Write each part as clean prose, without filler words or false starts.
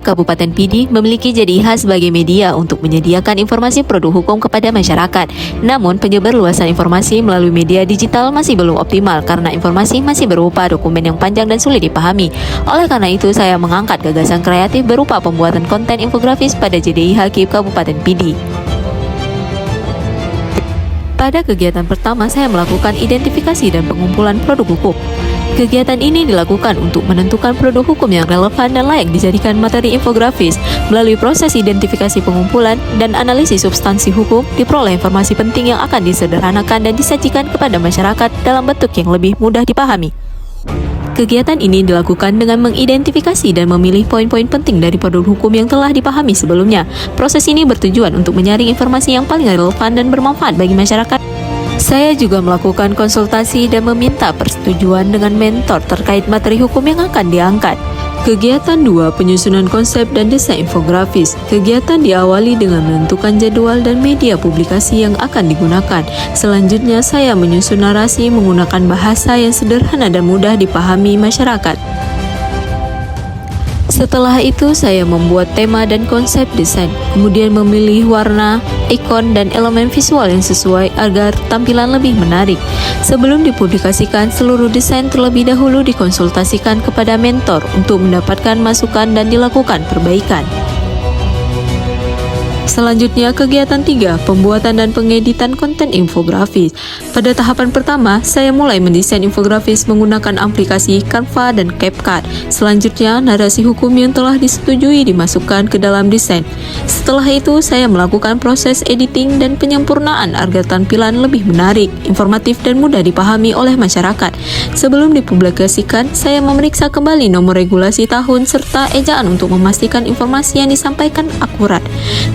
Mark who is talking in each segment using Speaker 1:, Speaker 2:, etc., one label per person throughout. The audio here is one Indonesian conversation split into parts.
Speaker 1: Kabupaten Pidi memiliki JDIH sebagai media untuk menyediakan informasi produk hukum kepada masyarakat. Namun, penyebarluasan informasi melalui media digital masih belum optimal karena informasi masih berupa dokumen yang panjang dan sulit dipahami. Oleh karena itu, saya mengangkat gagasan kreatif berupa pembuatan konten infografis pada JDIH KIP Kabupaten Pidi. Pada kegiatan pertama, saya melakukan identifikasi dan pengumpulan produk hukum. Kegiatan ini dilakukan untuk menentukan produk hukum yang relevan dan layak dijadikan materi infografis. Melalui proses identifikasi pengumpulan dan analisis substansi hukum, diperoleh informasi penting yang akan disederhanakan dan disajikan kepada masyarakat dalam bentuk yang lebih mudah dipahami. Kegiatan ini dilakukan dengan mengidentifikasi dan memilih poin-poin penting dari produk hukum yang telah dipahami sebelumnya. Proses ini bertujuan untuk menyaring informasi yang paling relevan dan bermanfaat bagi masyarakat. Saya juga melakukan konsultasi dan meminta persetujuan dengan mentor terkait materi hukum yang akan diangkat. Kegiatan 2, penyusunan konsep dan desain infografis. Kegiatan diawali dengan menentukan jadwal dan media publikasi yang akan digunakan. Selanjutnya, saya menyusun narasi menggunakan bahasa yang sederhana dan mudah dipahami masyarakat. Setelah itu, saya membuat tema dan konsep desain, kemudian memilih warna, ikon, dan elemen visual yang sesuai agar tampilan lebih menarik. Sebelum dipublikasikan, seluruh desain terlebih dahulu dikonsultasikan kepada mentor untuk mendapatkan masukan dan dilakukan perbaikan. Selanjutnya, kegiatan 3, pembuatan dan pengeditan konten infografis. Pada tahapan pertama, saya mulai mendesain infografis menggunakan aplikasi Canva dan CapCut. Selanjutnya, narasi hukum yang telah disetujui dimasukkan ke dalam desain. Setelah itu, saya melakukan proses editing dan penyempurnaan agar tampilan lebih menarik, informatif, dan mudah dipahami oleh masyarakat. Sebelum dipublikasikan, saya memeriksa kembali nomor regulasi tahun serta ejaan untuk memastikan informasi yang disampaikan akurat.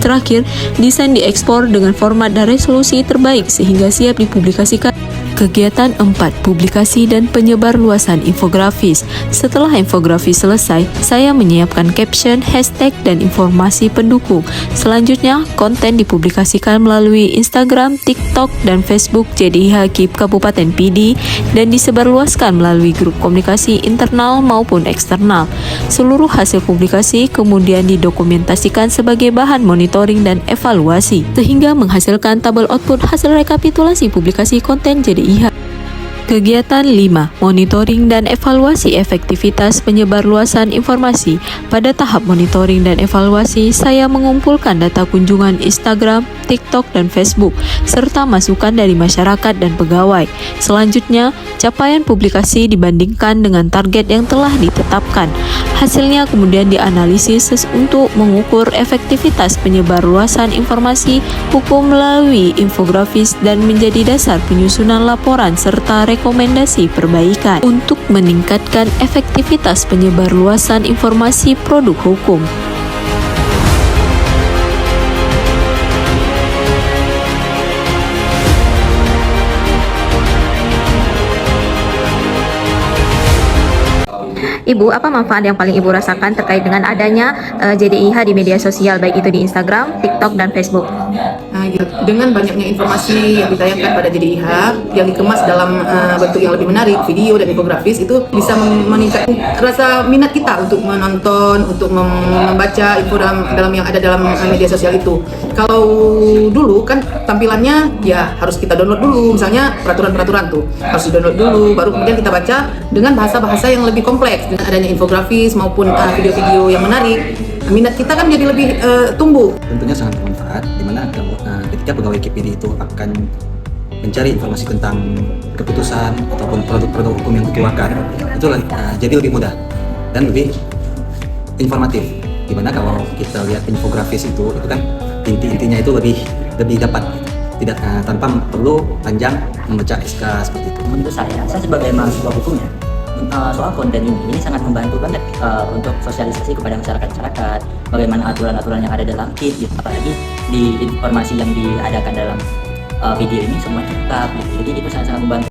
Speaker 1: Terakhir, desain diekspor dengan format dan resolusi terbaik sehingga siap dipublikasikan. Kegiatan 4, publikasi dan penyebarluasan infografis. Setelah infografis selesai, saya menyiapkan caption, hashtag, dan informasi pendukung. Selanjutnya, konten dipublikasikan melalui Instagram, TikTok, dan Facebook JDIH KIP Kabupaten Pidi dan disebarluaskan melalui grup komunikasi internal maupun eksternal. Seluruh hasil publikasi kemudian didokumentasikan sebagai bahan monitoring dan evaluasi, sehingga menghasilkan tabel output hasil rekapitulasi publikasi konten JDIH. Kegiatan 5, monitoring dan evaluasi efektivitas penyebarluasan informasi. Pada tahap monitoring dan evaluasi, saya mengumpulkan data kunjungan Instagram, TikTok, dan Facebook, serta masukan dari masyarakat dan pegawai. Selanjutnya, capaian publikasi dibandingkan dengan target yang telah ditetapkan. Hasilnya kemudian dianalisis untuk mengukur efektivitas penyebarluasan informasi hukum melalui infografis dan menjadi dasar penyusunan laporan serta rekomendasi perbaikan untuk meningkatkan efektivitas penyebarluasan informasi produk hukum.
Speaker 2: Ibu, apa manfaat yang paling Ibu rasakan terkait dengan adanya JDIH di media sosial, baik itu di Instagram, TikTok, dan Facebook?
Speaker 3: Dengan banyaknya informasi yang ditayangkan pada JDIH yang dikemas dalam bentuk yang lebih menarik, video dan infografis, itu bisa meningkatkan rasa minat kita untuk menonton, untuk membaca info dalam yang ada dalam media sosial itu. Kalau dulu kan tampilannya ya harus kita download dulu, misalnya peraturan-peraturan tuh harus di-download dulu, baru kemudian kita baca dengan bahasa-bahasa yang lebih kompleks. Dengan adanya infografis maupun video-video yang menarik, minat kita kan jadi lebih tumbuh.
Speaker 4: Tentunya sangat bermanfaat, di mana ketika pegawai KPD itu akan mencari informasi tentang keputusan ataupun produk-produk hukum yang dikeluarkan, itu jadi lebih mudah dan lebih informatif. Dimana kalau kita lihat infografis itu kan intinya itu lebih dapat, tidak tanpa perlu panjang membaca SK seperti itu.
Speaker 5: Menurut saya sebagai mahasiswa hukumnya, soal konten ini sangat membantu banget untuk sosialisasi kepada masyarakat, bagaimana aturan-aturan yang ada dalam KIP, apalagi di informasi yang diadakan dalam video ini semuanya lengkap, jadi itu sangat-sangat membantu.